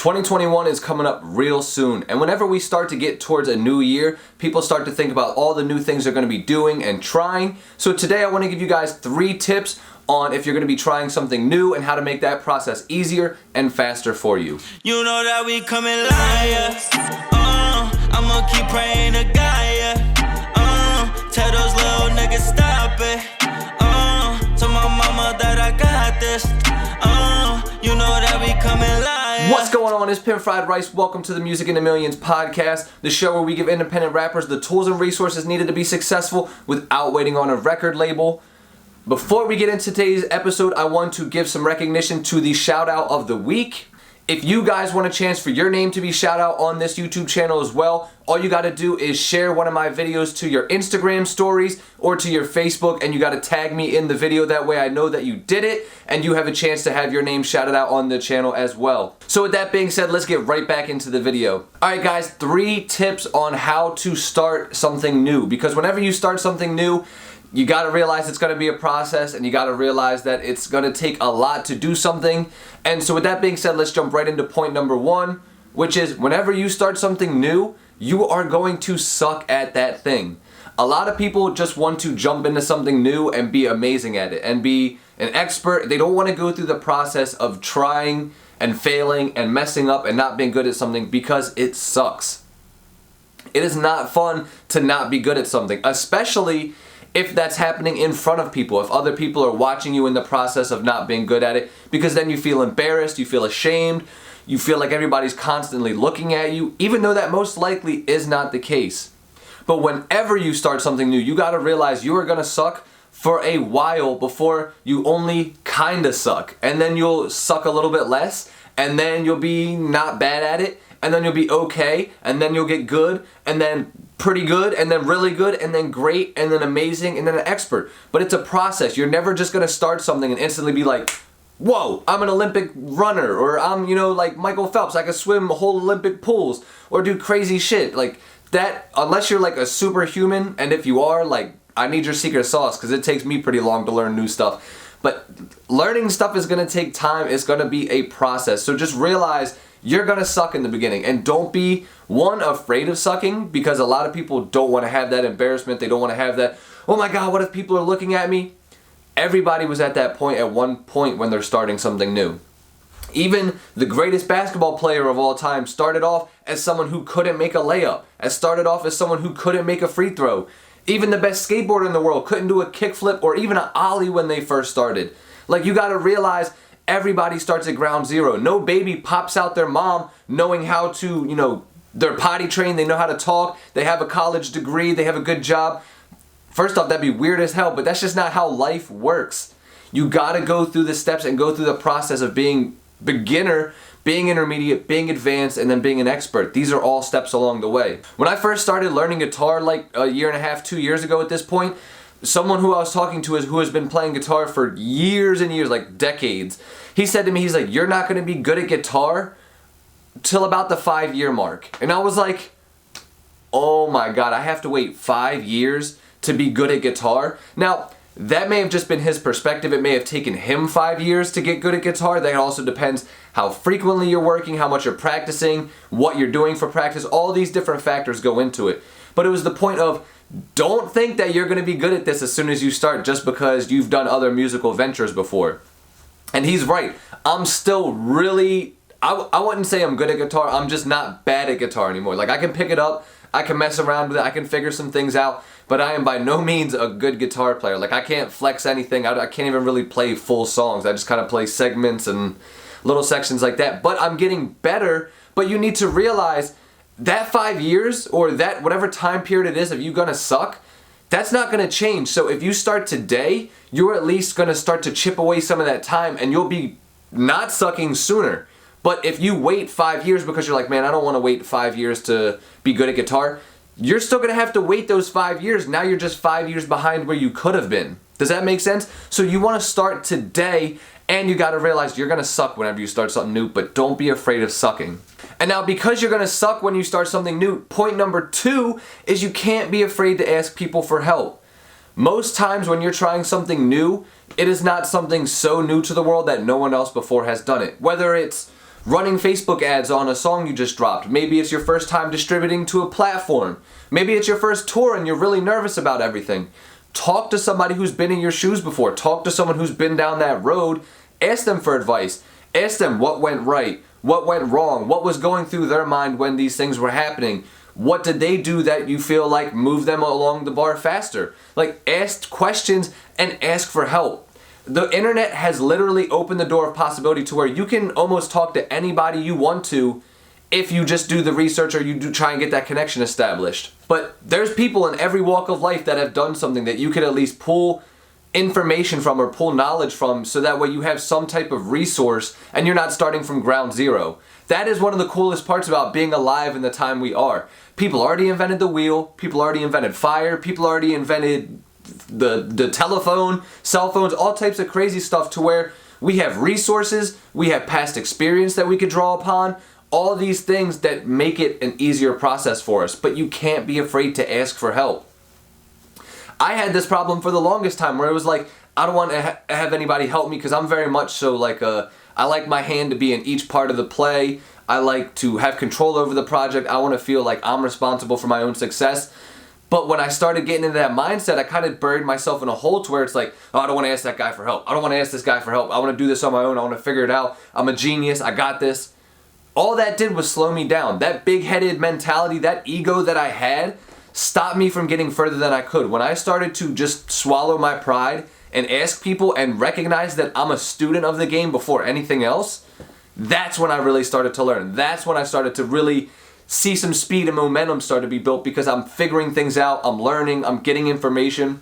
2021 is coming up real soon, and whenever we start to get towards a new year, people start to think about all the new things they're going to be doing and trying. So today I want to give you guys 3 tips on if you're going to be trying something new and how to make that process easier and faster for you. You know that we coming liars. I'ma keep praying to Gaia. Tell those little niggas stop it. Tell my mama that I got this. You know that we coming liars. What's going on? It's Pimp Fried Rice. Welcome to the Music into Millions podcast, the show where we give independent rappers the tools and resources needed to be successful without waiting on a record label. Before we get into today's episode, I want to give some recognition to the shout out of the week. If you guys want a chance for your name to be shout out on this YouTube channel as well, all you gotta do is share one of my videos to your Instagram stories or to your Facebook, and you gotta tag me in the video. That way I know that you did it and you have a chance to have your name shouted out on the channel as well. So with that being said, let's get right back into the video. Alright guys, 3 tips on how to start something new, because whenever you start something new, you gotta realize it's gonna be a process, and you gotta realize that it's gonna take a lot to do something. And so with that being said, let's jump right into point number 1, which is whenever you start something new, you are going to suck at that thing. A lot of people just want to jump into something new and be amazing at it and be an expert. They don't want to go through the process of trying and failing and messing up and not being good at something, because it sucks. It is not fun to not be good at something, especially if that's happening in front of people, if other people are watching you in the process of not being good at it, because then you feel embarrassed, you feel ashamed, you feel like everybody's constantly looking at you, even though that most likely is not the case. But whenever you start something new, you gotta realize you are gonna suck for a while before you only kinda suck. And then you'll suck a little bit less, and then you'll be not bad at it, and then you'll be okay, and then you'll get good, and then pretty good, and then really good, and then great, and then amazing, and then an expert. But it's a process. You're never just gonna start something and instantly be like, whoa, I'm an Olympic runner, or I'm, like Michael Phelps, I can swim whole Olympic pools, or do crazy shit. Like that, unless you're like a superhuman, and if you are, like, I need your secret sauce, because it takes me pretty long to learn new stuff. But learning stuff is gonna take time, it's gonna be a process. So just realize you're gonna suck in the beginning, and don't be, one, afraid of sucking, because a lot of people don't want to have that embarrassment. They don't want to have that, oh my god, what if people are looking at me? Everybody was at that point at one point when they're starting something new. Even the greatest basketball player of all time started off as someone who couldn't make a layup, started off as someone who couldn't make a free throw. Even the best skateboarder in the world couldn't do a kickflip or even an ollie when they first started. Like, you gotta realize everybody starts at ground zero. No baby pops out their mom knowing how to, they're potty trained, they know how to talk, they have a college degree, they have a good job. First off, that'd be weird as hell, but that's just not how life works. You gotta go through the steps and go through the process of being beginner, being intermediate, being advanced, and then being an expert. These are all steps along the way. When I first started learning guitar like a year and a half, 2 years ago at this point, someone who I was talking to who has been playing guitar for years and years, like decades, he said to me, he's like, you're not gonna be good at guitar till about the 5-year mark. And I was like, oh my god, I have to wait 5 years to be good at guitar? Now, that may have just been his perspective. It may have taken him 5 years to get good at guitar. That also depends how frequently you're working, how much you're practicing, what you're doing for practice. All these different factors go into it. But it was the point of, don't think that you're going to be good at this as soon as you start just because you've done other musical ventures before. And he's right. I'm still really, I wouldn't say I'm good at guitar. I'm just not bad at guitar anymore. Like, I can pick it up, I can mess around with it, I can figure some things out, but I am by no means a good guitar player. Like, I can't flex anything. I can't even really play full songs. I just kind of play segments and little sections like that. But I'm getting better. But you need to realize that 5 years, or that whatever time period it is of you gonna suck, that's not gonna change. So if you start today, you're at least gonna start to chip away some of that time, and you'll be not sucking sooner. But if you wait 5 years because you're like, man, I don't wanna wait 5 years to be good at guitar, you're still gonna have to wait those 5 years. Now you're just 5 years behind where you could have been. Does that make sense? So you wanna start today, and you gotta realize you're gonna suck whenever you start something new, but don't be afraid of sucking. And now, because you're gonna suck when you start something new, point number 2 is you can't be afraid to ask people for help. Most times when you're trying something new, it is not something so new to the world that no one else before has done it. Whether it's running Facebook ads on a song you just dropped. Maybe it's your first time distributing to a platform. Maybe it's your first tour and you're really nervous about everything. Talk to somebody who's been in your shoes before. Talk to someone who's been down that road. Ask them for advice. Ask them what went right, what went wrong, what was going through their mind when these things were happening. What did they do that you feel like moved them along the bar faster? Like, ask questions and ask for help. The internet has literally opened the door of possibility to where you can almost talk to anybody you want to if you just do the research or you do try and get that connection established. But there's people in every walk of life that have done something that you could at least pull information from or pull knowledge from, so that way you have some type of resource and you're not starting from ground zero. That is one of the coolest parts about being alive in the time we are. People already invented the wheel, people already invented fire, people already invented the telephone, cell phones, all types of crazy stuff, to where we have resources, we have past experience that we could draw upon, all these things that make it an easier process for us. But you can't be afraid to ask for help. I had this problem for the longest time where it was like, I don't want to have anybody help me, because I'm very much so like I like my hand to be in each part of the play. I like to have control over the project. I want to feel like I'm responsible for my own success. But when I started getting into that mindset, I kind of buried myself in a hole to where it's like, oh, I don't want to ask that guy for help. I don't want to ask this guy for help. I want to do this on my own. I want to figure it out. I'm a genius. I got this. All that did was slow me down. That big-headed mentality, that ego that I had, stopped me from getting further than I could. When I started to just swallow my pride and ask people and recognize that I'm a student of the game before anything else, that's when I really started to learn. That's when I started to really see some speed and momentum start to be built, because I'm figuring things out, I'm learning, I'm getting information.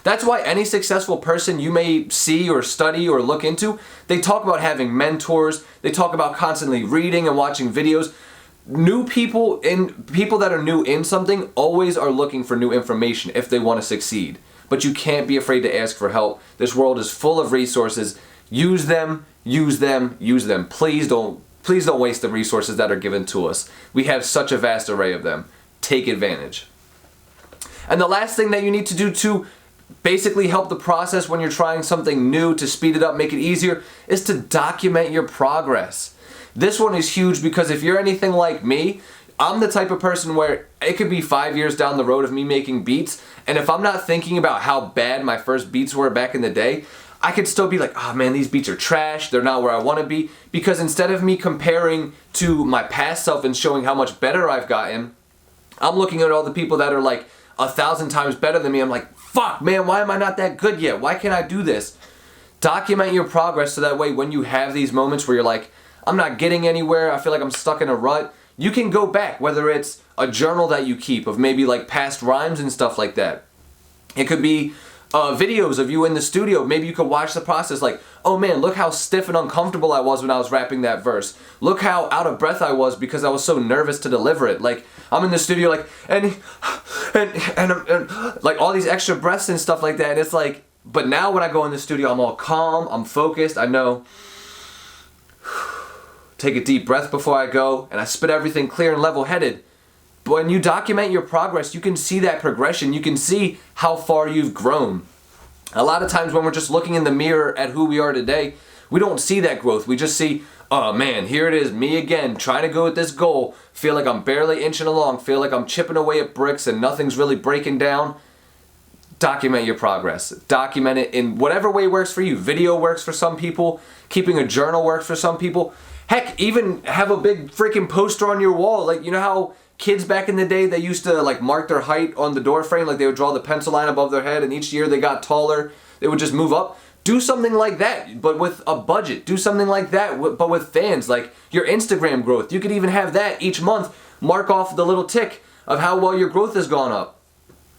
That's why any successful person you may see or study or look into, they talk about having mentors, they talk about constantly reading and watching videos. New people that are new in something always are looking for new information if they want to succeed. But you can't be afraid to ask for help. This world is full of resources. Use them, use them, use them. Please don't waste the resources that are given to us. We have such a vast array of them. Take advantage. And the last thing that you need to do to basically help the process when you're trying something new, to speed it up, make it easier, is to document your progress. This one is huge, because if you're anything like me, I'm the type of person where it could be 5 years down the road of me making beats, and if I'm not thinking about how bad my first beats were back in the day, I could still be like, oh man, these beats are trash, they're not where I want to be, because instead of me comparing to my past self and showing how much better I've gotten, I'm looking at all the people that are like 1,000 times better than me. I'm like, fuck man, why am I not that good yet? Why can't I do this? Document your progress, so that way when you have these moments where you're like, I'm not getting anywhere, I feel like I'm stuck in a rut, you can go back, whether it's a journal that you keep of maybe like past rhymes and stuff like that. It could be videos of you in the studio. Maybe you could watch the process, like, oh man, look how stiff and uncomfortable I was when I was rapping that verse. Look how out of breath I was because I was so nervous to deliver it. Like, I'm in the studio like, and like all these extra breaths and stuff like that. And it's like, but now when I go in the studio, I'm all calm, I'm focused, I know. Take a deep breath before I go, and I spit everything clear and level-headed. But when you document your progress, you can see that progression. You can see how far you've grown. A lot of times when we're just looking in the mirror at who we are today, we don't see that growth. We just see, oh man, here it is, me again, trying to go at this goal. Feel like I'm barely inching along. Feel like I'm chipping away at bricks and nothing's really breaking down. Document your progress. Document it in whatever way works for you. Video works for some people. Keeping a journal works for some people. Heck, even have a big freaking poster on your wall. Like, you know how kids back in the day, they used to like mark their height on the door frame, like they would draw the pencil line above their head, and each year they got taller, they would just move up. Do something like that, but with a budget. Do something like that, but with fans. Like your Instagram growth, you could even have that each month. Mark off the little tick of how well your growth has gone up.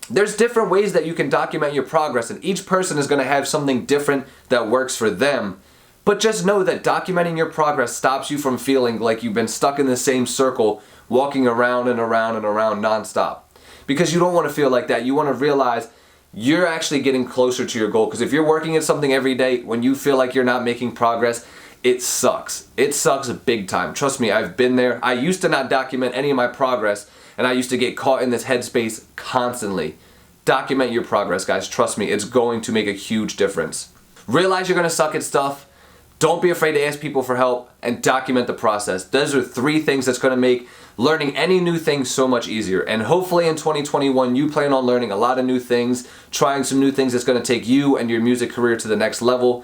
There's different ways that you can document your progress, and each person is going to have something different that works for them. But just know that documenting your progress stops you from feeling like you've been stuck in the same circle, walking around and around and around nonstop. Because you don't want to feel like that. You want to realize you're actually getting closer to your goal. Because if you're working at something every day, when you feel like you're not making progress, it sucks. It sucks big time. Trust me, I've been there. I used to not document any of my progress, and I used to get caught in this headspace constantly. Document your progress, guys. Trust me, it's going to make a huge difference. Realize you're going to suck at stuff. Don't be afraid to ask people for help and document the process. Those are 3 things that's going to make learning any new thing so much easier. And hopefully in 2021, you plan on learning a lot of new things, trying some new things that's going to take you and your music career to the next level.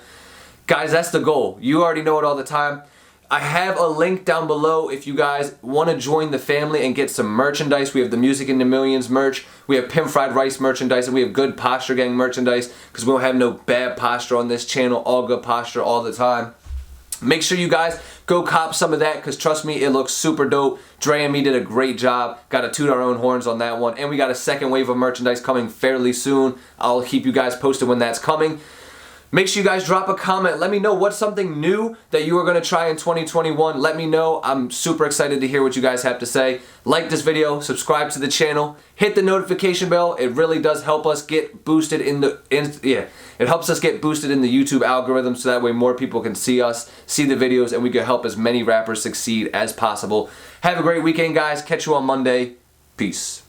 Guys, that's the goal. You already know it all the time. I have a link down below if you guys want to join the family and get some merchandise. We have the Music in the Millions merch, we have Pimp Fried Rice merchandise, and we have good Posture Gang merchandise because we don't have no bad posture on this channel, all good posture all the time. Make sure you guys go cop some of that because trust me, it looks super dope. Dre and me did a great job. Got to toot our own horns on that one. And we got a second wave of merchandise coming fairly soon. I'll keep you guys posted when that's coming. Make sure you guys drop a comment. Let me know what's something new that you are going to try in 2021. Let me know. I'm super excited to hear what you guys have to say. Like this video, subscribe to the channel, hit the notification bell. It really does help us get boosted it helps us get boosted in the YouTube algorithm so that way more people can see us, see the videos, and we can help as many rappers succeed as possible. Have a great weekend, guys. Catch you on Monday. Peace.